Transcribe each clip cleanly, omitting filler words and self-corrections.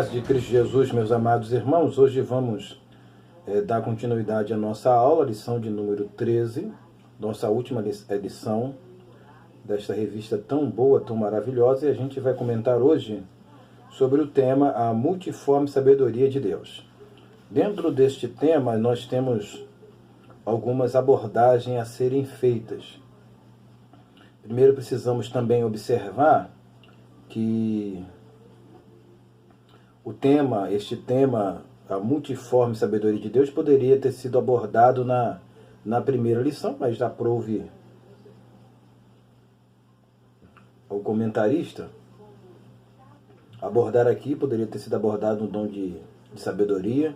paz de Cristo Jesus, meus amados irmãos, hoje vamos dar continuidade à nossa aula, lição de número 13, nossa última edição desta revista tão boa, tão maravilhosa, e a gente vai comentar hoje sobre o tema A Multiforme Sabedoria de Deus. Dentro deste tema, nós temos algumas abordagens a serem feitas. Primeiro, precisamos também observar que este tema, a multiforme sabedoria de Deus, poderia ter sido abordado na primeira lição, mas já aprove o comentarista abordar aqui, poderia ter sido abordado no dom de sabedoria,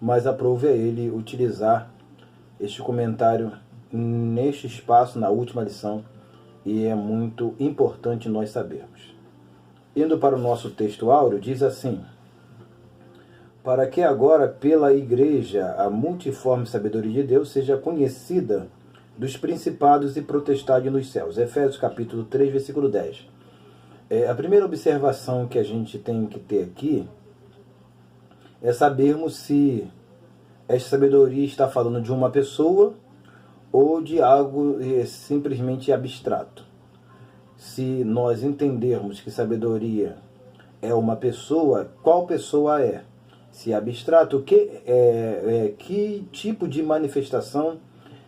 mas aprove a ele utilizar este comentário neste espaço, na última lição, e é muito importante nós sabermos. Indo para o nosso texto áureo, diz assim: para que agora pela Igreja a multiforme sabedoria de Deus seja conhecida dos principados e potestades nos céus. Efésios capítulo 3, versículo 10. A primeira observação que a gente tem que ter aqui é sabermos se esta sabedoria está falando de uma pessoa ou de algo simplesmente abstrato. Se nós entendermos que sabedoria é uma pessoa, qual pessoa é? Se é abstrato, que tipo de manifestação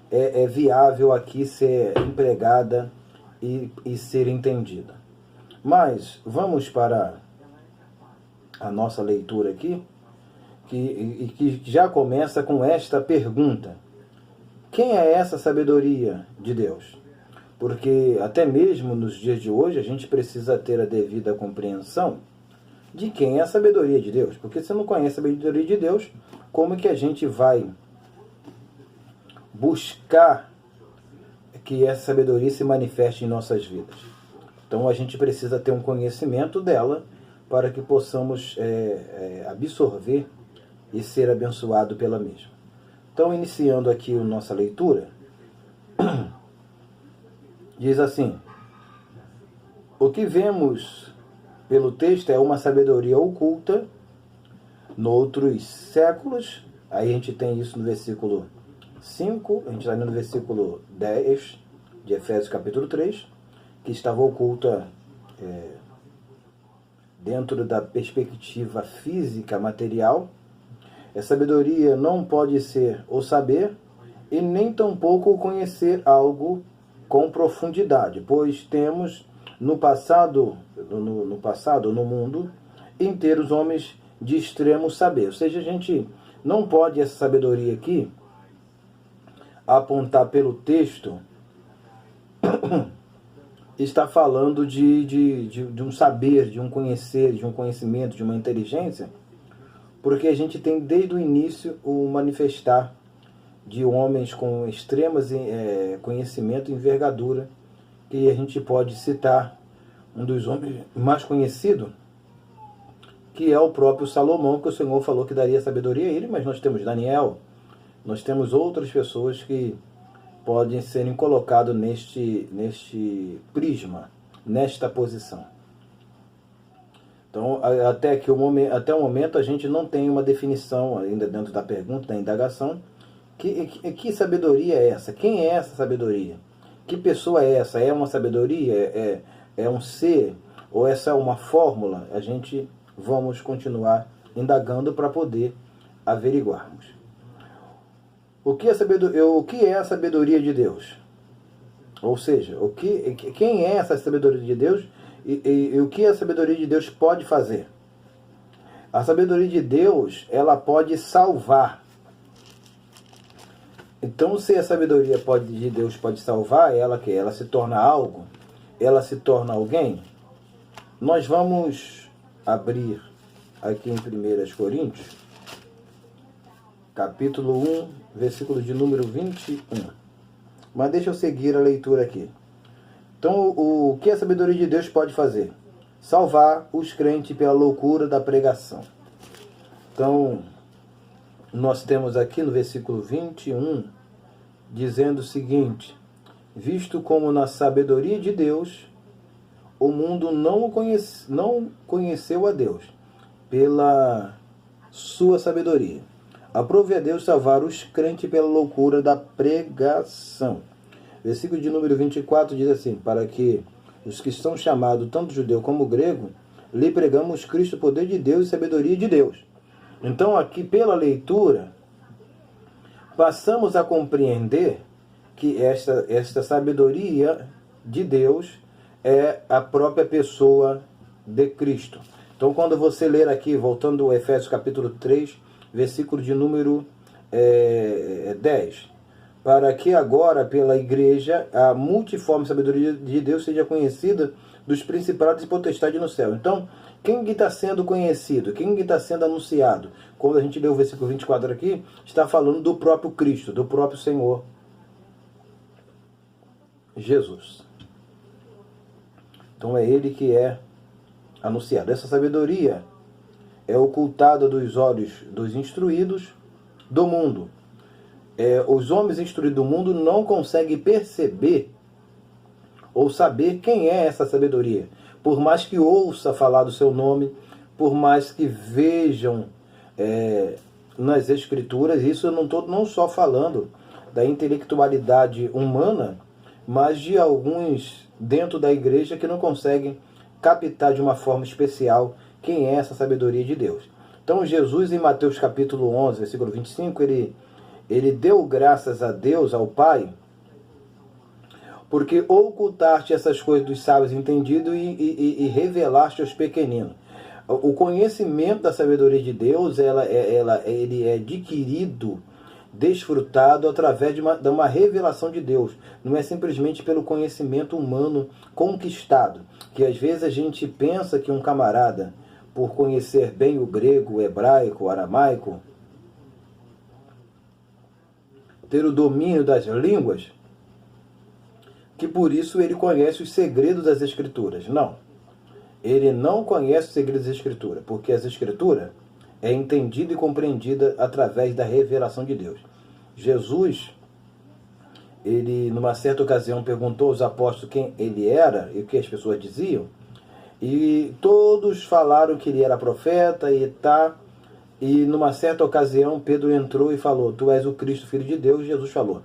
é viável aqui ser empregada e ser entendida? Mas vamos para a nossa leitura aqui, que já começa com esta pergunta: quem é essa sabedoria de Deus? Porque até mesmo nos dias de hoje a gente precisa ter a devida compreensão de quem é a sabedoria de Deus. Porque se não conhece a sabedoria de Deus, como que a gente vai buscar que essa sabedoria se manifeste em nossas vidas? Então a gente precisa ter um conhecimento dela para que possamos absorver e ser abençoado pela mesma. Então, iniciando aqui a nossa leitura, diz assim: o que vemos pelo texto é uma sabedoria oculta noutros séculos. Aí a gente tem isso no versículo 5, a gente está no versículo 10 de Efésios capítulo 3, que estava oculta dentro da perspectiva física, material. A sabedoria não pode ser o saber e nem tampouco o conhecer algo com profundidade, pois temos no mundo inteiros homens de extremo saber. Ou seja, a gente não pode, essa sabedoria aqui, apontar pelo texto, está falando de um saber, de um conhecer, de um conhecimento, de uma inteligência, porque a gente tem desde o início o manifestar de homens com extremas conhecimento e envergadura, que a gente pode citar um dos homens mais conhecidos, que é o próprio Salomão, que o Senhor falou que daria sabedoria a ele, mas nós temos Daniel, nós temos outras pessoas que podem serem colocadas neste prisma, nesta posição. Então, até o momento a gente não tem uma definição ainda dentro da pergunta, da indagação, que sabedoria é essa? Quem é essa sabedoria? Que pessoa é essa? É uma sabedoria? É um ser? Ou essa é uma fórmula? A gente vamos continuar indagando para poder averiguarmos. O que é a sabedoria de Deus? Ou seja, quem é essa sabedoria de Deus e o que a sabedoria de Deus pode fazer? A sabedoria de Deus, ela pode salvar. Então, se a sabedoria de Deus pode salvar, ela se torna algo, ela se torna alguém. Nós vamos abrir aqui em 1 Coríntios, capítulo 1, versículo de número 21. Mas deixa eu seguir a leitura aqui. Então, o que a sabedoria de Deus pode fazer? Salvar os crentes pela loucura da pregação. Então, nós temos aqui no versículo 21, dizendo o seguinte: visto como na sabedoria de Deus, o mundo não conheceu a Deus, pela sua sabedoria. Aprove a Deus salvar os crentes pela loucura da pregação. Versículo de número 24 diz assim: para que os que são chamados, tanto judeu como grego, lhe pregamos Cristo, poder de Deus e sabedoria de Deus. Então aqui pela leitura, passamos a compreender que esta sabedoria de Deus é a própria pessoa de Cristo. Então quando você ler aqui, voltando ao Efésios capítulo 3, versículo de número 10, para que agora pela igreja a multiforme sabedoria de Deus seja conhecida dos principados e potestades no céu. Então, quem que está sendo conhecido? Quem que está sendo anunciado? Quando a gente lê o versículo 24 aqui, está falando do próprio Cristo, do próprio Senhor Jesus. Então é Ele que é anunciado. Essa sabedoria é ocultada dos olhos dos instruídos do mundo. Os homens instruídos do mundo não conseguem perceber ou saber quem é essa sabedoria. Por mais que ouça falar do seu nome, por mais que vejam nas Escrituras, isso eu não estou não só falando da intelectualidade humana, mas de alguns dentro da igreja que não conseguem captar de uma forma especial quem é essa sabedoria de Deus. Então Jesus, em Mateus capítulo 11, versículo 25, ele deu graças a Deus, ao Pai, porque ocultaste essas coisas dos sábios entendidos e revelaste aos pequeninos. O conhecimento da sabedoria de Deus, ele é adquirido, desfrutado através de uma revelação de Deus. Não é simplesmente pelo conhecimento humano conquistado. Que às vezes a gente pensa que um camarada, por conhecer bem o grego, o hebraico, o aramaico, ter o domínio das línguas, que por isso ele conhece os segredos das Escrituras. Não. Ele não conhece os segredos das Escrituras, porque as Escrituras é entendida e compreendida através da revelação de Deus. Jesus, ele numa certa ocasião perguntou aos apóstolos quem ele era e o que as pessoas diziam, e todos falaram que ele era profeta e numa certa ocasião Pedro entrou e falou: tu és o Cristo, Filho de Deus. E Jesus falou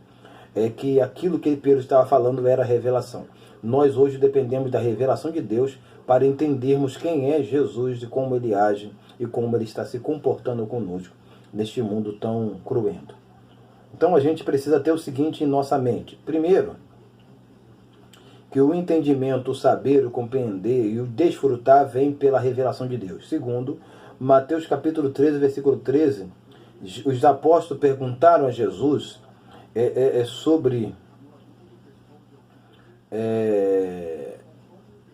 que aquilo que Pedro estava falando era revelação. Nós hoje dependemos da revelação de Deus para entendermos quem é Jesus e como ele age e como ele está se comportando conosco neste mundo tão cruento. Então a gente precisa ter o seguinte em nossa mente. Primeiro, que o entendimento, o saber, o compreender e o desfrutar vem pela revelação de Deus. Segundo, Mateus capítulo 13, versículo 13, os apóstolos perguntaram a Jesus sobre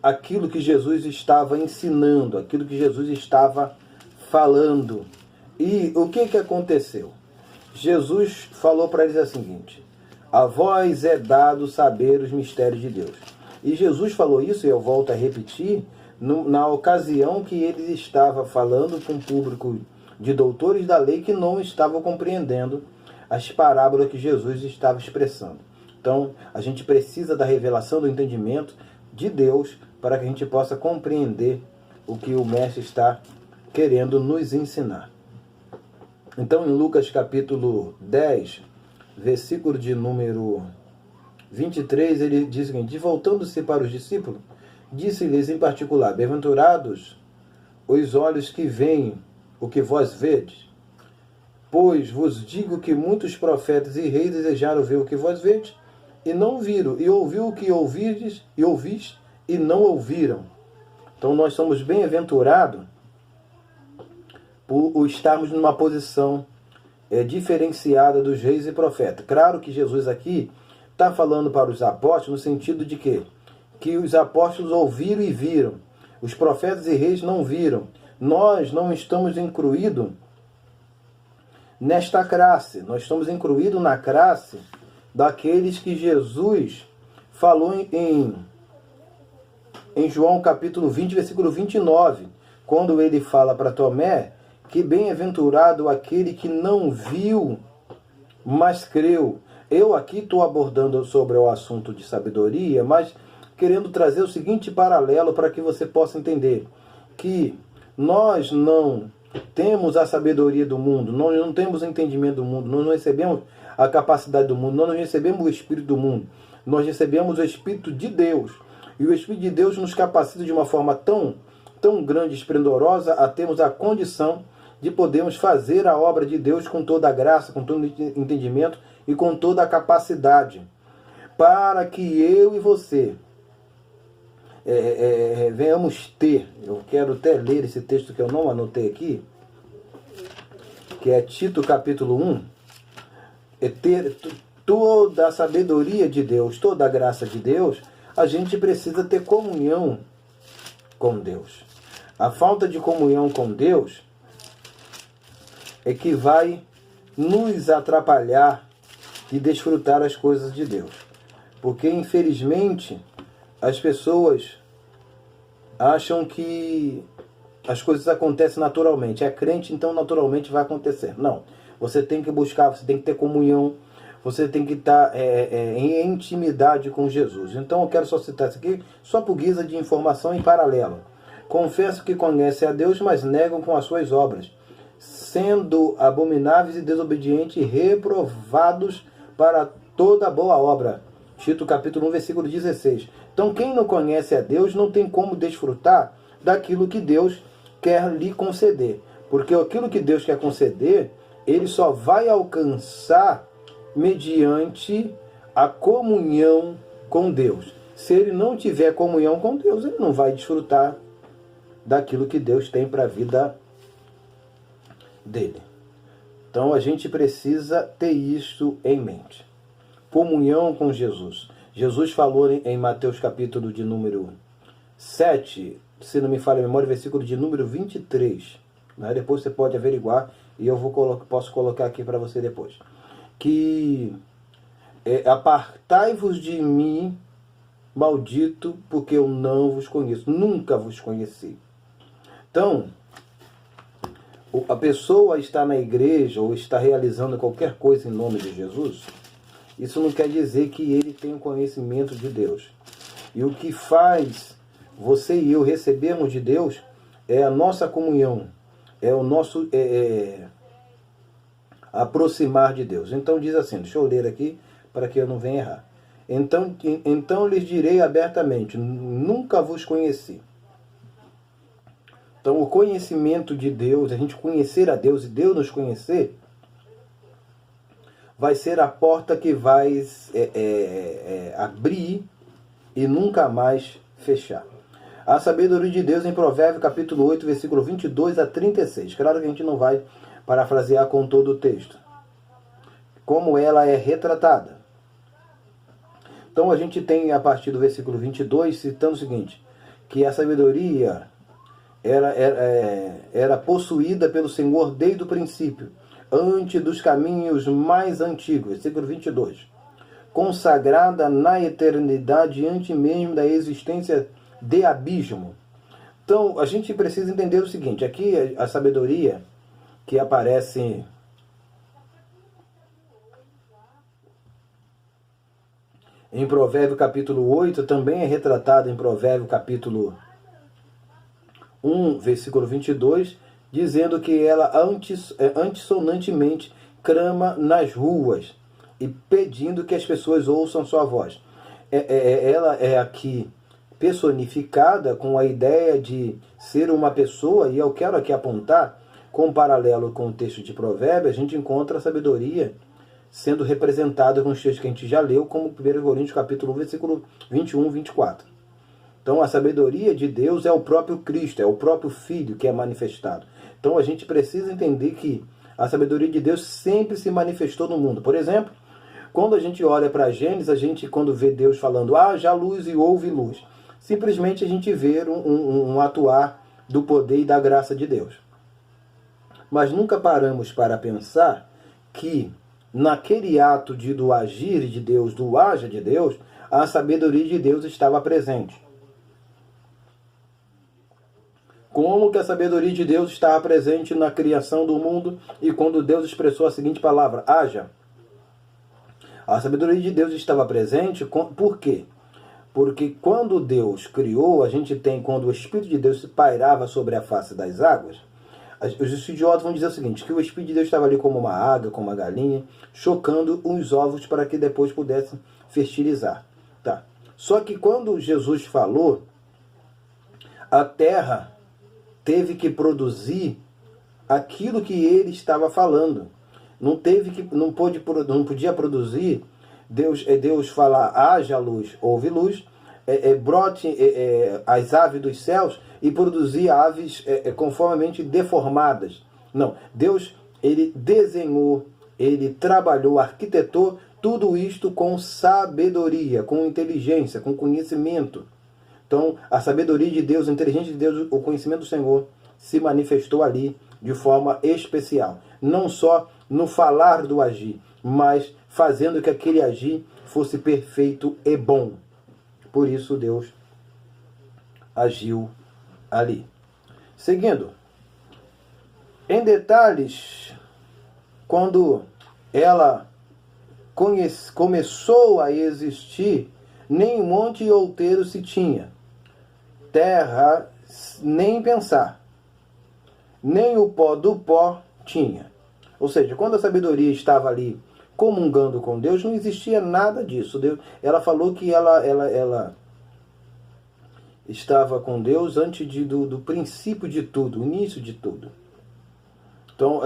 aquilo que Jesus estava ensinando, aquilo que Jesus estava falando. E o que aconteceu? Jesus falou para eles o seguinte: a vós é dado saber os mistérios de Deus. E Jesus falou isso, e eu volto a repetir, na ocasião que ele estava falando com um público de doutores da lei que não estavam compreendendo as parábolas que Jesus estava expressando. Então, a gente precisa da revelação, do entendimento de Deus para que a gente possa compreender o que o Mestre está querendo nos ensinar. Então, em Lucas capítulo 10, versículo de número 23, ele diz o seguinte: voltando-se para os discípulos, disse-lhes em particular: bem-aventurados os olhos que veem o que vós vedes, pois vos digo que muitos profetas e reis desejaram ver o que vós vedes, e não viram, e ouviu o que ouvistes, e ouvis, e não ouviram. Então nós somos bem-aventurados por estarmos numa posição diferenciada dos reis e profetas. Claro que Jesus aqui está falando para os apóstolos no sentido de que os apóstolos ouviram e viram, os profetas e reis não viram. Nós não estamos incluídos nesta classe, nós estamos incluídos na classe daqueles que Jesus falou em João capítulo 20, versículo 29, quando ele fala para Tomé que bem-aventurado aquele que não viu, mas creu. Eu aqui estou abordando sobre o assunto de sabedoria, mas querendo trazer o seguinte paralelo para que você possa entender que nós não temos a sabedoria do mundo, nós não temos o entendimento do mundo, nós não recebemos a capacidade do mundo, nós não recebemos o Espírito do mundo, nós recebemos o Espírito de Deus. E o Espírito de Deus nos capacita de uma forma tão grande e esplendorosa a termos a condição de podermos fazer a obra de Deus com toda a graça, com todo o entendimento e com toda a capacidade. Para que eu e você venhamos ter, eu quero até ler esse texto que eu não anotei aqui, que é Tito capítulo 1, ter toda a sabedoria de Deus, toda a graça de Deus, a gente precisa ter comunhão com Deus. A falta de comunhão com Deus é que vai nos atrapalhar de desfrutar as coisas de Deus. Porque, infelizmente, as pessoas acham que as coisas acontecem naturalmente. É crente, então naturalmente vai acontecer. Não. Você tem que buscar, você tem que ter comunhão, você tem que estar em intimidade com Jesus. Então eu quero só citar isso aqui, só por guisa de informação em paralelo. Confesso que conhecem a Deus, mas negam com as suas obras, sendo abomináveis e desobedientes, reprovados para toda boa obra. Tito capítulo 1, versículo 16. Então quem não conhece a Deus não tem como desfrutar daquilo que Deus quer lhe conceder. Porque aquilo que Deus quer conceder, ele só vai alcançar mediante a comunhão com Deus. Se ele não tiver comunhão com Deus, ele não vai desfrutar daquilo que Deus tem para a vida dele. Então a gente precisa ter isso em mente. Comunhão com Jesus. Jesus falou em Mateus capítulo de número 7, se não me falha a memória, versículo de número 23. Né? Depois você pode averiguar e eu posso colocar aqui para você depois. Que apartai-vos de mim, maldito, porque eu não vos conheço, nunca vos conheci. Então, a pessoa está na igreja ou está realizando qualquer coisa em nome de Jesus, isso não quer dizer que ele tem o conhecimento de Deus. E o que faz você e eu recebermos de Deus é a nossa comunhão, é o nosso aproximar de Deus. Então diz assim, deixa eu ler aqui para que eu não venha errar. Então lhes direi abertamente, nunca vos conheci. Então o conhecimento de Deus, a gente conhecer a Deus e Deus nos conhecer, vai ser a porta que vai abrir e nunca mais fechar. A sabedoria de Deus em Provérbios capítulo 8, versículo 22 a 36. Claro que a gente não vai parafrasear com todo o texto. Como ela é retratada. Então a gente tem a partir do versículo 22 citando o seguinte, que a sabedoria era possuída pelo Senhor desde o princípio, antes dos caminhos mais antigos, versículo 22, consagrada na eternidade antes mesmo da existência de abismo. Então a gente precisa entender o seguinte, aqui a sabedoria que aparece em Provérbio capítulo 8, também é retratada em Provérbio capítulo 1, versículo 22, dizendo que ela antissonantemente clama nas ruas e pedindo que as pessoas ouçam sua voz. Ela é aqui personificada com a ideia de ser uma pessoa, e eu quero aqui apontar, com paralelo com o texto de Provérbios, a gente encontra a sabedoria sendo representada com os textos que a gente já leu, como 1 Coríntios capítulo 1, versículo 21 e 24. Então a sabedoria de Deus é o próprio Cristo, é o próprio Filho que é manifestado. Então a gente precisa entender que a sabedoria de Deus sempre se manifestou no mundo. Por exemplo, quando a gente olha para Gênesis, a gente quando vê Deus falando, haja luz e houve luz, simplesmente a gente vê um atuar do poder e da graça de Deus. Mas nunca paramos para pensar que naquele ato do agir de Deus, do haja de Deus, a sabedoria de Deus estava presente. Como que a sabedoria de Deus estava presente na criação do mundo e quando Deus expressou a seguinte palavra, haja? A sabedoria de Deus estava presente, por quê? Porque quando Deus criou, a gente tem, quando o Espírito de Deus se pairava sobre a face das águas, os estudiosos vão dizer o seguinte, que o Espírito de Deus estava ali como uma águia, como uma galinha, chocando os ovos para que depois pudessem fertilizar. Tá. Só que quando Jesus falou, a terra teve que produzir aquilo que ele estava falando. Não podia produzir, Deus falar, haja luz, houve luz, brote as aves dos céus e produzir aves conformemente deformadas. Não, Deus, ele desenhou, ele trabalhou, arquitetou tudo isto com sabedoria, com inteligência, com conhecimento. Então, a sabedoria de Deus, a inteligência de Deus, o conhecimento do Senhor se manifestou ali de forma especial. Não só no falar do agir, mas fazendo que aquele agir fosse perfeito e bom. Por isso Deus agiu ali. Seguindo, em detalhes, quando ela começou a existir, nem monte outeiro se tinha, terra nem pensar, nem o pó do pó tinha. Ou seja, quando a sabedoria estava ali comungando com Deus, não existia nada disso. Ela falou que ela estava com Deus antes do princípio de tudo, o início de tudo. Então,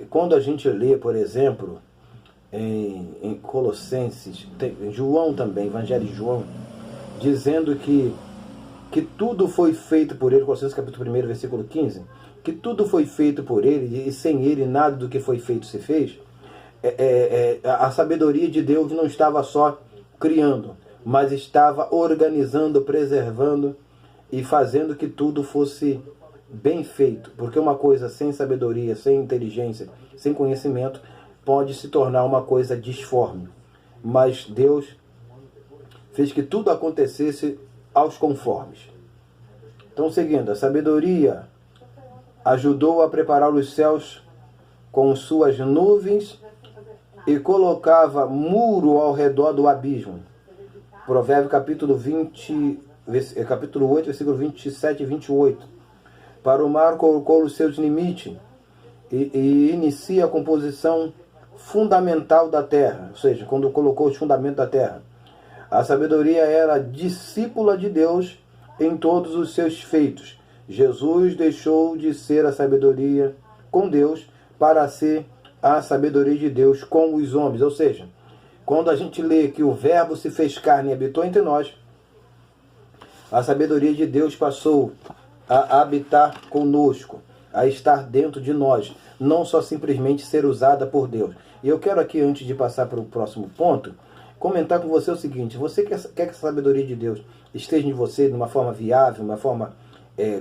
quando a gente lê, por exemplo, em Colossenses, João também, Evangelho de João, dizendo que tudo foi feito por ele, Colossenses capítulo 1, versículo 15, que tudo foi feito por ele e sem ele nada do que foi feito se fez. A sabedoria de Deus não estava só criando, mas estava organizando, preservando e fazendo que tudo fosse bem feito. Porque uma coisa sem sabedoria, sem inteligência, sem conhecimento, pode se tornar uma coisa disforme. Mas Deus fez que tudo acontecesse aos conformes. Então, seguindo, a sabedoria ajudou a preparar os céus com suas nuvens e colocava muro ao redor do abismo. Provérbios capítulo 8, versículo 27 e 28. Para o mar colocou os seus limites e inicia a composição fundamental da terra. Ou seja, quando colocou os fundamentos da terra. A sabedoria era discípula de Deus em todos os seus feitos. Jesus deixou de ser a sabedoria com Deus para ser a sabedoria de Deus com os homens. Ou seja, quando a gente lê que o Verbo se fez carne e habitou entre nós, a sabedoria de Deus passou a habitar conosco, a estar dentro de nós, não só simplesmente ser usada por Deus. E eu quero aqui, antes de passar para o próximo ponto, comentar com você o seguinte: você quer que a sabedoria de Deus esteja em você de uma forma viável, de uma forma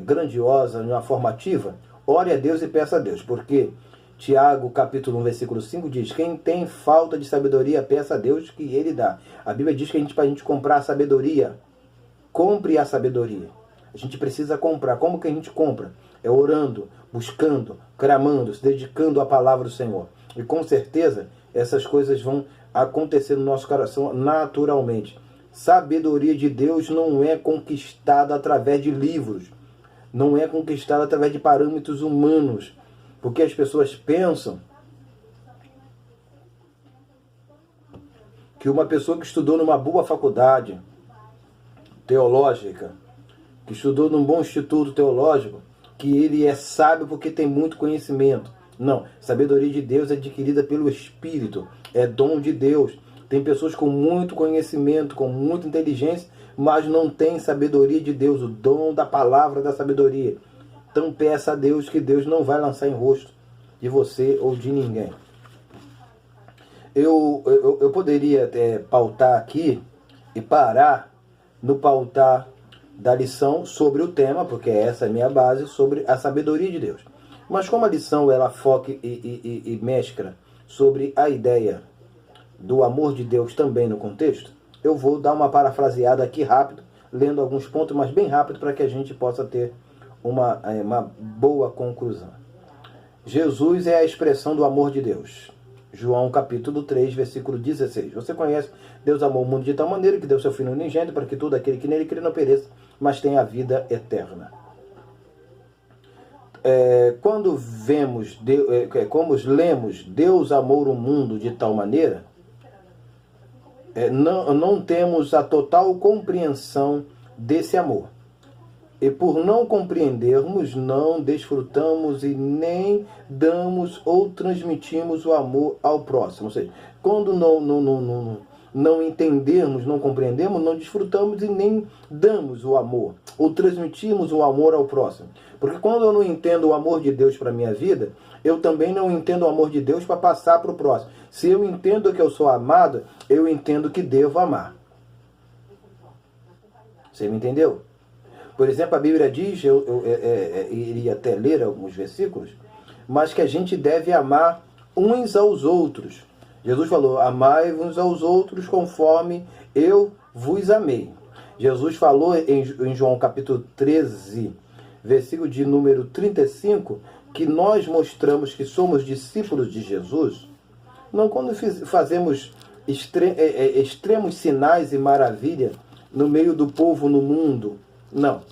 grandiosa, de uma forma ativa? Ore a Deus e peça a Deus, porque Tiago, capítulo 1, versículo 5 diz: quem tem falta de sabedoria, peça a Deus que Ele dá. A Bíblia diz que para a gente comprar a sabedoria, compre a sabedoria. A gente precisa comprar. Como que a gente compra? É orando, buscando, clamando, se dedicando à palavra do Senhor. E com certeza essas coisas vão acontecer no nosso coração naturalmente. Sabedoria de Deus não é conquistada através de livros, não é conquistada através de parâmetros humanos, porque as pessoas pensam que uma pessoa que estudou numa boa faculdade teológica, que estudou num bom instituto teológico, que ele é sábio porque tem muito conhecimento. Não, sabedoria de Deus é adquirida pelo Espírito, é dom de Deus. Tem pessoas com muito conhecimento, com muita inteligência, mas não tem sabedoria de Deus, o dom da palavra da sabedoria. Então peça a Deus que Deus não vai lançar em rosto de você ou de ninguém. Eu poderia até pautar aqui e parar no pautar da lição sobre o tema, porque essa é a minha base, sobre a sabedoria de Deus. Mas como a lição ela foca e mescla sobre a ideia do amor de Deus também no contexto, eu vou dar uma parafraseada aqui rápido, lendo alguns pontos, mas bem rápido, para que a gente possa ter uma boa conclusão. Jesus é a expressão do amor de Deus. João capítulo 3, versículo 16. Você conhece, Deus amou o mundo de tal maneira que deu seu Filho unigênito para que todo aquele que nele crê não pereça, mas tenha a vida eterna. Quando lemos Deus amou o mundo de tal maneira, não temos a total compreensão desse amor. E por não compreendermos, não desfrutamos e nem damos ou transmitimos o amor ao próximo. Ou seja, quando não entendermos, não compreendemos, não desfrutamos e nem damos o amor, ou transmitimos o amor ao próximo. Porque quando eu não entendo o amor de Deus para a minha vida, eu também não entendo o amor de Deus para passar para o próximo. Se eu entendo que eu sou amado, eu entendo que devo amar. Você me entendeu? Por exemplo, a Bíblia diz, eu iria até ler alguns versículos, mas que a gente deve amar uns aos outros. Jesus falou, amai uns aos outros conforme eu vos amei. Jesus falou em João capítulo 13, versículo de número 35, que nós mostramos que somos discípulos de Jesus, não quando fazemos extremos sinais e maravilha no meio do povo no mundo. Não.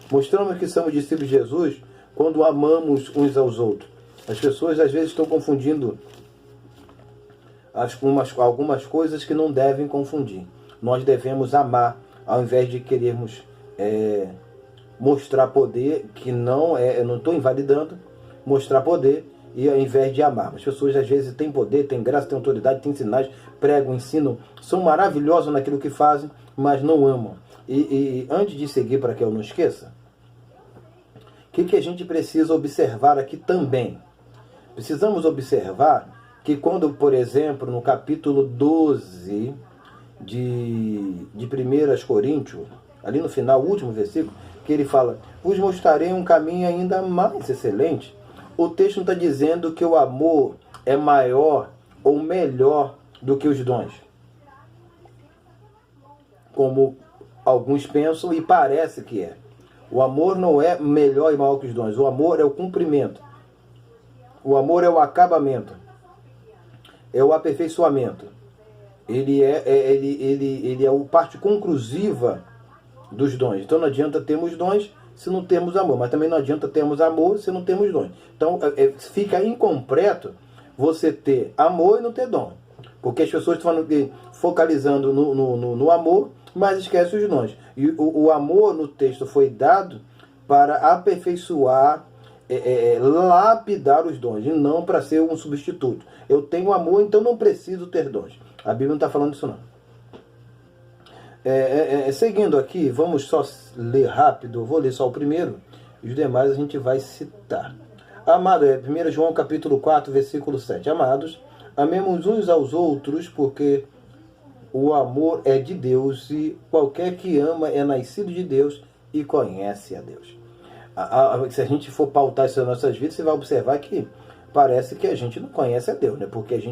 Mostramos que somos discípulos de Jesus quando amamos uns aos outros. As pessoas às vezes estão confundindo algumas coisas que não devem confundir. Nós devemos amar ao invés de querermos mostrar poder, que não eu não estou invalidando, mostrar poder e ao invés de amar. As pessoas às vezes têm poder, têm graça, têm autoridade, têm sinais, pregam, ensinam, são maravilhosos naquilo que fazem, mas não amam. E antes de seguir, para que eu não esqueça, o que a gente precisa observar aqui também? Precisamos observar que quando, por exemplo, no capítulo 12 de 1 Coríntios, ali no final, o último versículo, que ele fala, vos mostrarei um caminho ainda mais excelente. O texto não está dizendo que o amor é maior ou melhor do que os dons, como alguns pensam e parece que é. O amor não é melhor e maior que os dons. O amor é o cumprimento. O amor é o acabamento. É o aperfeiçoamento. Ele é a parte conclusiva dos dons. Então não adianta termos dons se não termos amor. Mas também não adianta termos amor se não termos dons. Então fica incompleto você ter amor e não ter dom. Porque as pessoas estão focalizando no amor, mas esquecem os dons. E o amor no texto foi dado para aperfeiçoar, lapidar os dons, e não para ser um substituto. Eu tenho amor, então não preciso ter dons. A Bíblia não está falando isso não. Seguindo aqui, vamos só ler rápido, vou ler só o primeiro, e os demais a gente vai citar. Amado, 1 João capítulo 4, versículo 7. Amados, amemos uns aos outros, porque o amor é de Deus, e qualquer que ama é nascido de Deus e conhece a Deus. Se a gente for pautar isso nas nossas vidas, você vai observar que parece que a gente não conhece a Deus, né? Porque as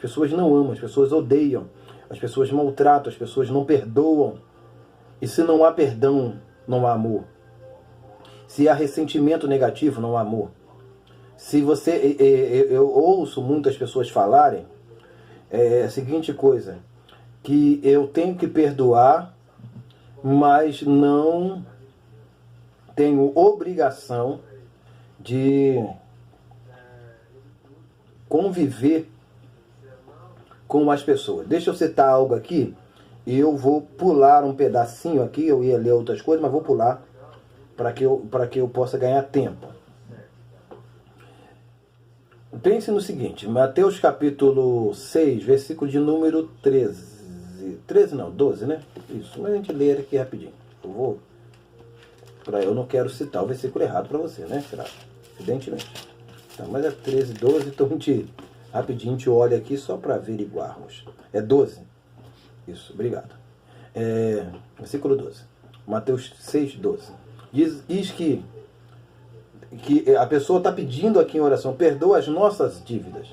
pessoas não amam, as pessoas odeiam, as pessoas maltratam, as pessoas não perdoam. E se não há perdão, não há amor. Se há ressentimento negativo, não há amor. Se você, eu ouço muitas pessoas falarem a seguinte coisa, que eu tenho que perdoar, mas não tenho obrigação de conviver com as pessoas. Deixa eu citar algo aqui, e eu vou pular um pedacinho aqui, eu ia ler outras coisas, mas vou pular para que eu possa ganhar tempo. Pense no seguinte, Mateus capítulo 6, versículo de número 13. 12, né? Isso, mas a gente lê aqui rapidinho. Eu não quero citar o versículo errado para você, né? Evidentemente. Então, mas é 13, 12, então rapidinho a gente olha aqui só para averiguarmos. É 12. Isso, obrigado. Versículo 12. Mateus 6, 12. Diz que a pessoa está pedindo aqui em oração, perdoa as nossas dívidas.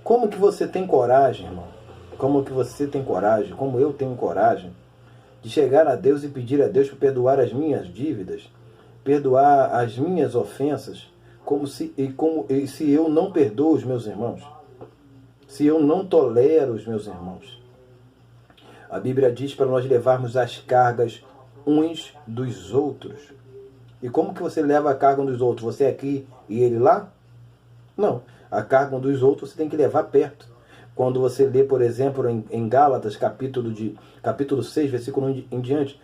Como que você tem coragem, irmão? Como que você tem coragem, como eu tenho coragem, de chegar a Deus e pedir a Deus para perdoar as minhas dívidas, perdoar as minhas ofensas, se eu não perdoo os meus irmãos? se eu não tolero os meus irmãos? A Bíblia diz para nós levarmos as cargas uns dos outros. E como que você leva a carga um dos outros? Você aqui e ele lá? Não. A carga um dos outros você tem que levar perto. Quando você lê, por exemplo, em Gálatas, capítulo 6, versículo 1 em diante,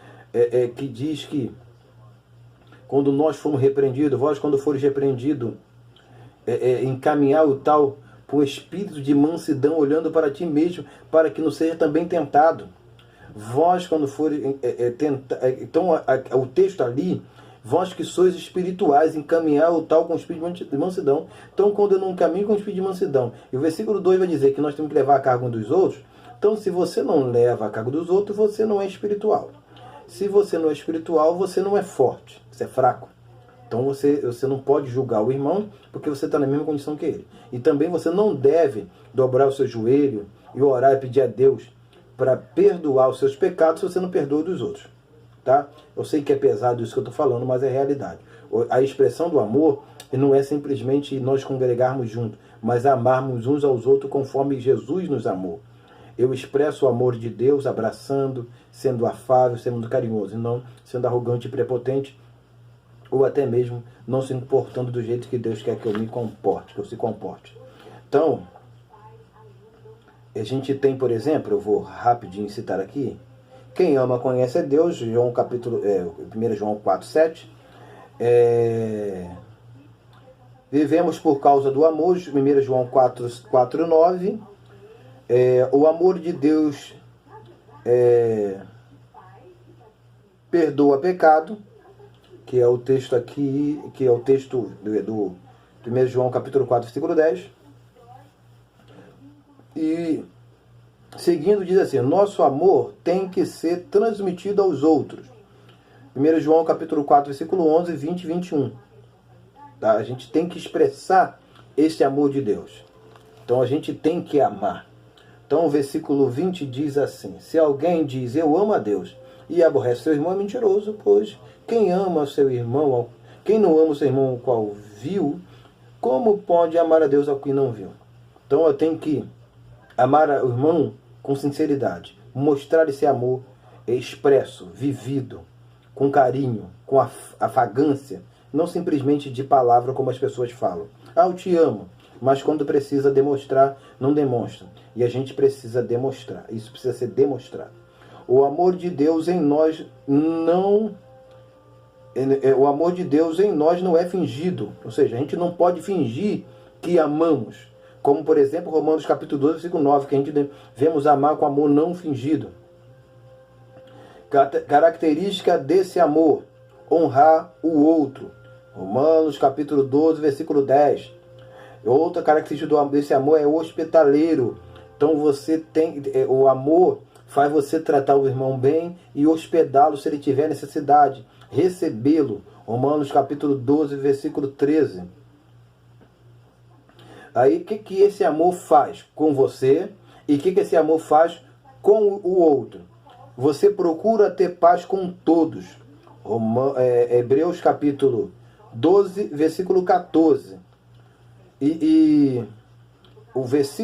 que diz que quando nós fomos repreendidos, vós quando fores repreendidos, encaminhar o tal com espírito de mansidão, olhando para ti mesmo, para que não seja também tentado. Vós quando fores então o texto ali, vós que sois espirituais, encaminhar o tal com espírito de mansidão. Então, quando eu não caminho com espírito de mansidão, e o versículo 2 vai dizer que nós temos que levar a carga um dos outros, então se você não leva a carga dos outros, você não é espiritual. Se você não é espiritual, você não é forte, você é fraco. Então você não pode julgar o irmão, porque você está na mesma condição que ele. E também você não deve dobrar o seu joelho e orar e pedir a Deus para perdoar os seus pecados se você não perdoa dos outros. Tá? Eu sei que é pesado isso que eu estou falando, mas é realidade. A expressão do amor não é simplesmente nós congregarmos juntos, mas amarmos uns aos outros conforme Jesus nos amou. Eu expresso o amor de Deus abraçando, sendo afável, sendo carinhoso, e não sendo arrogante e prepotente, ou até mesmo não se importando do jeito que Deus quer que eu me comporte, que eu se comporte. Então, a gente tem, por exemplo, eu vou rapidinho citar aqui, quem ama conhece a Deus, 1 João 4, 7. Vivemos por causa do amor, 1 João 4, 9. O amor de Deus perdoa pecado, que é o texto aqui, que é o texto do 1 João capítulo 4, versículo 10. E seguindo diz assim, nosso amor tem que ser transmitido aos outros. 1 João capítulo 4, versículo 11, 20 e 21. Tá? A gente tem que expressar esse amor de Deus. Então a gente tem que amar. Então o versículo 20 diz assim, se alguém diz eu amo a Deus e aborrece seu irmão é mentiroso, pois quem ama seu irmão, quem não ama o seu irmão ao qual viu, como pode amar a Deus ao que não viu? Então eu tenho que amar o irmão com sinceridade, mostrar esse amor expresso, vivido, com carinho, com afagância, não simplesmente de palavra como as pessoas falam. Eu te amo, mas quando precisa demonstrar, não demonstra. E a gente precisa demonstrar, isso precisa ser demonstrado. O amor de Deus em nós não é fingido, ou seja, a gente não pode fingir que amamos. Como, por exemplo, Romanos capítulo 12, versículo 9, que a gente devemos amar com amor não fingido. Característica desse amor, honrar o outro. Romanos capítulo 12, versículo 10. Outra característica desse amor é hospitaleiro. Então o amor faz você tratar o irmão bem e hospedá-lo se ele tiver necessidade. Recebê-lo. Romanos capítulo 12, versículo 13. Aí, o que esse amor faz com você e o que esse amor faz com o outro? Você procura ter paz com todos. Hebreus capítulo 12, versículo 14.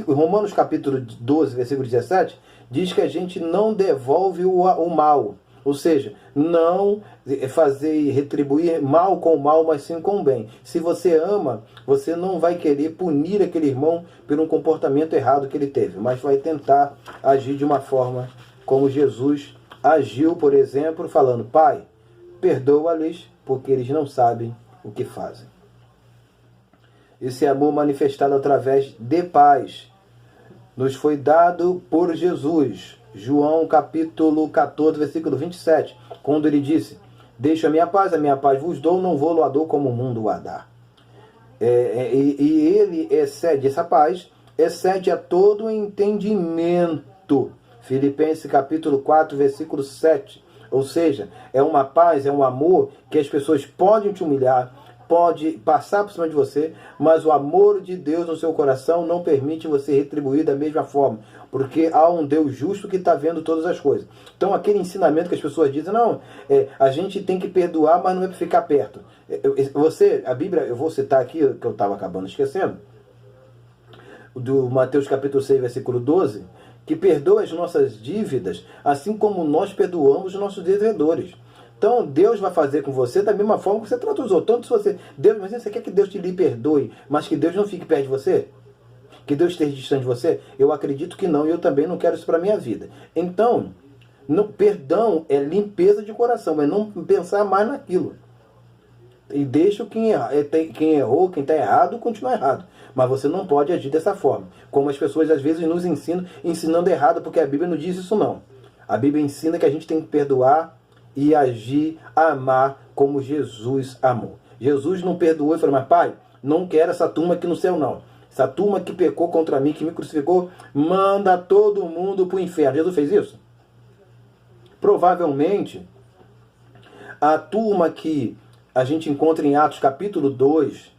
Romanos capítulo 12, versículo 17, diz que a gente não devolve o mal. Ou seja, não fazer e retribuir mal com mal, mas sim com bem. Se você ama, você não vai querer punir aquele irmão por um comportamento errado que ele teve, mas vai tentar agir de uma forma como Jesus agiu, por exemplo, falando, Pai, perdoa-lhes, porque eles não sabem o que fazem. Esse amor manifestado através de paz nos foi dado por Jesus. João capítulo 14, versículo 27, quando ele disse, deixo a minha paz vos dou, não vou-lo a dou como o mundo a dá. E ele excede, essa paz excede a todo entendimento. Filipenses capítulo 4, versículo 7. Ou seja, é uma paz, é um amor que as pessoas podem te humilhar, pode passar por cima de você, mas o amor de Deus no seu coração não permite você retribuir da mesma forma, porque há um Deus justo que está vendo todas as coisas. Então aquele ensinamento que as pessoas dizem, não, a gente tem que perdoar, mas não é para ficar perto. A Bíblia, eu vou citar aqui, que eu estava acabando esquecendo, do Mateus capítulo 6, versículo 12, que perdoa as nossas dívidas, assim como nós perdoamos os nossos devedores. Então, Deus vai fazer com você da mesma forma que você trata os outros. Tanto se você... Deus, mas você quer que Deus lhe perdoe, mas que Deus não fique perto de você? Que Deus esteja distante de você? Eu acredito que não, e eu também não quero isso para a minha vida. Então, perdão é limpeza de coração, é não pensar mais naquilo. E deixa quem errou, quem está errado, continuar errado. Mas você não pode agir dessa forma. Como as pessoas às vezes nos ensinando errado, porque a Bíblia não diz isso não. A Bíblia ensina que a gente tem que perdoar e agir, amar como Jesus amou. Jesus não perdoou e falou, mas pai, não quero essa turma aqui no céu não. Essa turma que pecou contra mim, que me crucificou, manda todo mundo para o inferno. Jesus fez isso? Provavelmente, a turma que a gente encontra em Atos capítulo 2,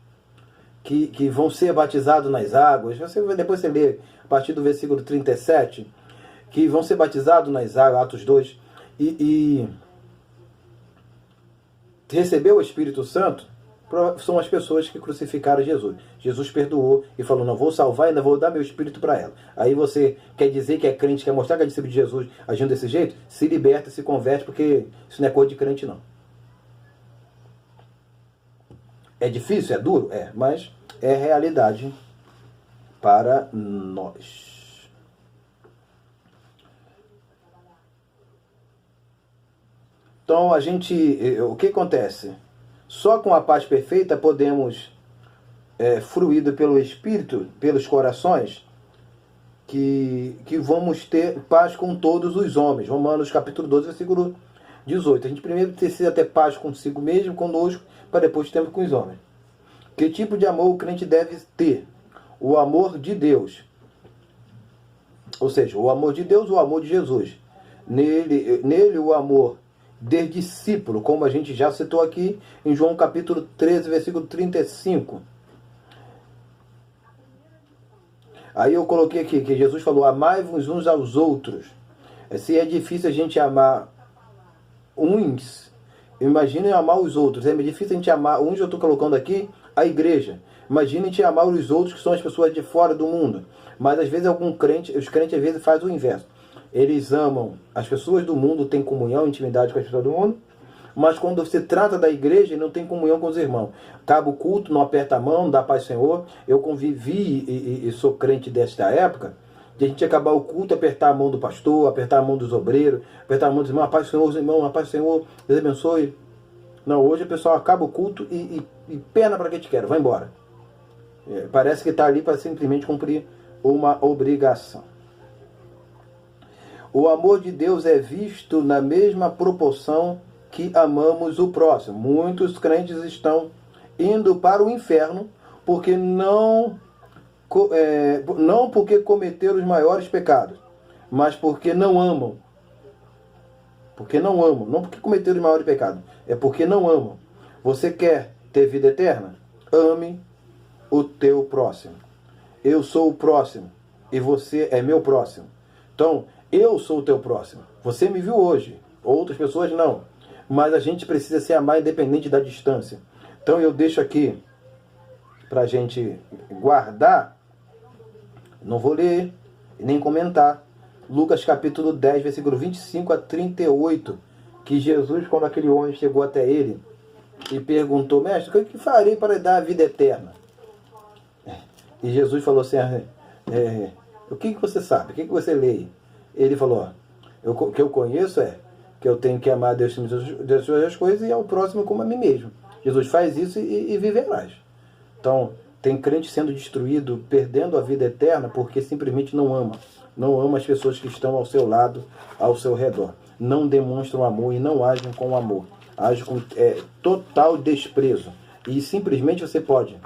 que vão ser batizados nas águas, depois você lê a partir do versículo 37, que vão ser batizados nas águas, Atos 2, e receber o Espírito Santo, são as pessoas que crucificaram Jesus. Jesus perdoou e falou, não vou salvar, ainda vou dar meu Espírito para ela. Aí você quer dizer que é crente, quer mostrar que é discípulo de Jesus agindo desse jeito? Se liberta, se converte, porque isso não é coisa de crente não. É difícil, é duro? É, mas é realidade para nós. Então, o que acontece? Só com a paz perfeita podemos, fruído pelo Espírito, pelos corações, que vamos ter paz com todos os homens. Romanos capítulo 12, versículo 18. A gente primeiro precisa ter paz consigo mesmo, conosco, para depois termos com os homens. Que tipo de amor o crente deve ter? O amor de Deus. Ou seja, o amor de Deus, o amor de Jesus. Nele o amor de discípulo, como a gente já citou aqui em João capítulo 13, versículo 35. Aí eu coloquei aqui que Jesus falou, amai-vos uns aos outros. Se é difícil a gente amar uns, imaginem amar os outros. É difícil a gente amar uns, eu estou colocando aqui a igreja. Imagine a gente amar os outros, que são as pessoas de fora do mundo. Mas às vezes os crentes às vezes fazem o inverso. Eles amam as pessoas do mundo, têm comunhão, intimidade com as pessoas do mundo, mas quando se trata da igreja, não tem comunhão com os irmãos. Acaba o culto, não aperta a mão, não dá paz, Senhor. Eu convivi e sou crente desta época, de a gente acabar o culto, apertar a mão do pastor, apertar a mão dos obreiros, apertar a mão dos irmãos, a paz do Senhor, os irmãos, a paz do Senhor, Deus abençoe. Não, hoje o pessoal acaba o culto e perna para que te quer, vai embora. Parece que está ali para simplesmente cumprir uma obrigação. O amor de Deus é visto na mesma proporção que amamos o próximo. Muitos crentes estão indo para o inferno porque não porque cometeram os maiores pecados, mas porque não amam. Porque não amam. Não porque cometeram os maiores pecados, é porque não amam. Você quer ter vida eterna? Ame o teu próximo. Eu sou o próximo e você é meu próximo. Então, eu sou o teu próximo. Você me viu hoje, outras pessoas não. Mas a gente precisa se amar independente da distância. Então eu deixo aqui para a gente guardar. Não vou ler nem comentar. Lucas capítulo 10, versículo 25 a 38. Que Jesus, quando aquele homem chegou até ele e perguntou, mestre, o que farei para dar a vida eterna? E Jesus falou assim, o que você sabe? O que você lê? Ele falou, o que eu conheço é que eu tenho que amar a Deus das suas coisas e ao próximo como a mim mesmo. Jesus faz isso e viverás. Então, tem crente sendo destruído, perdendo a vida eterna, porque simplesmente não ama. Não ama as pessoas que estão ao seu lado, ao seu redor. Não demonstram amor e não agem com amor. Agem com total desprezo. E simplesmente você pode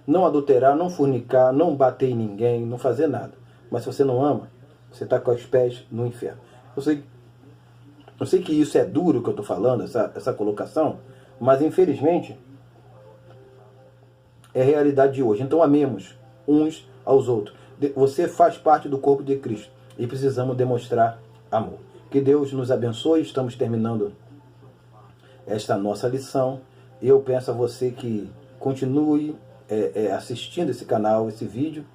não adulterar, não fornicar, não bater em ninguém, não fazer nada. Mas se você não ama, você está com os pés no inferno. Eu sei que isso é duro que eu estou falando, essa colocação, mas infelizmente é a realidade de hoje. Então amemos uns aos outros. Você faz parte do corpo de Cristo e precisamos demonstrar amor. Que Deus nos abençoe. Estamos terminando esta nossa lição. Eu peço a você que continue assistindo esse canal, esse vídeo,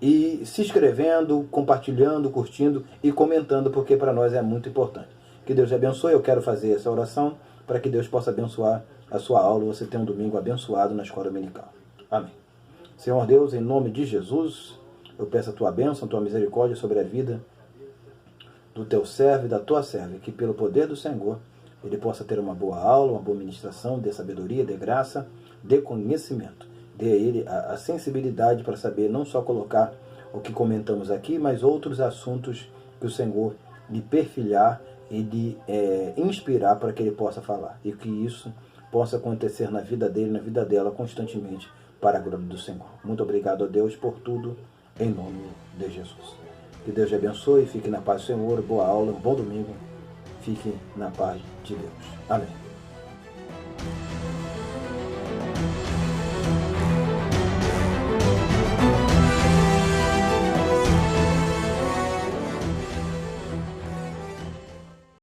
e se inscrevendo, compartilhando, curtindo e comentando, porque para nós é muito importante. Que Deus te abençoe. Eu quero fazer essa oração para que Deus possa abençoar a sua aula, você tenha um domingo abençoado na escola dominical. Amém. Senhor Deus, em nome de Jesus, eu peço a tua bênção, a tua misericórdia sobre a vida do teu servo e da tua serva, que pelo poder do Senhor ele possa ter uma boa aula, uma boa ministração, dê sabedoria, dê graça, dê conhecimento, dê a ele a sensibilidade para saber não só colocar o que comentamos aqui, mas outros assuntos que o Senhor lhe perfilhar e lhe inspirar para que ele possa falar, e que isso possa acontecer na vida dele, na vida dela, constantemente, para a glória do Senhor. Muito obrigado a Deus por tudo, em nome de Jesus. Que Deus te abençoe, fique na paz do Senhor, boa aula, bom domingo, fique na paz de Deus. Amém.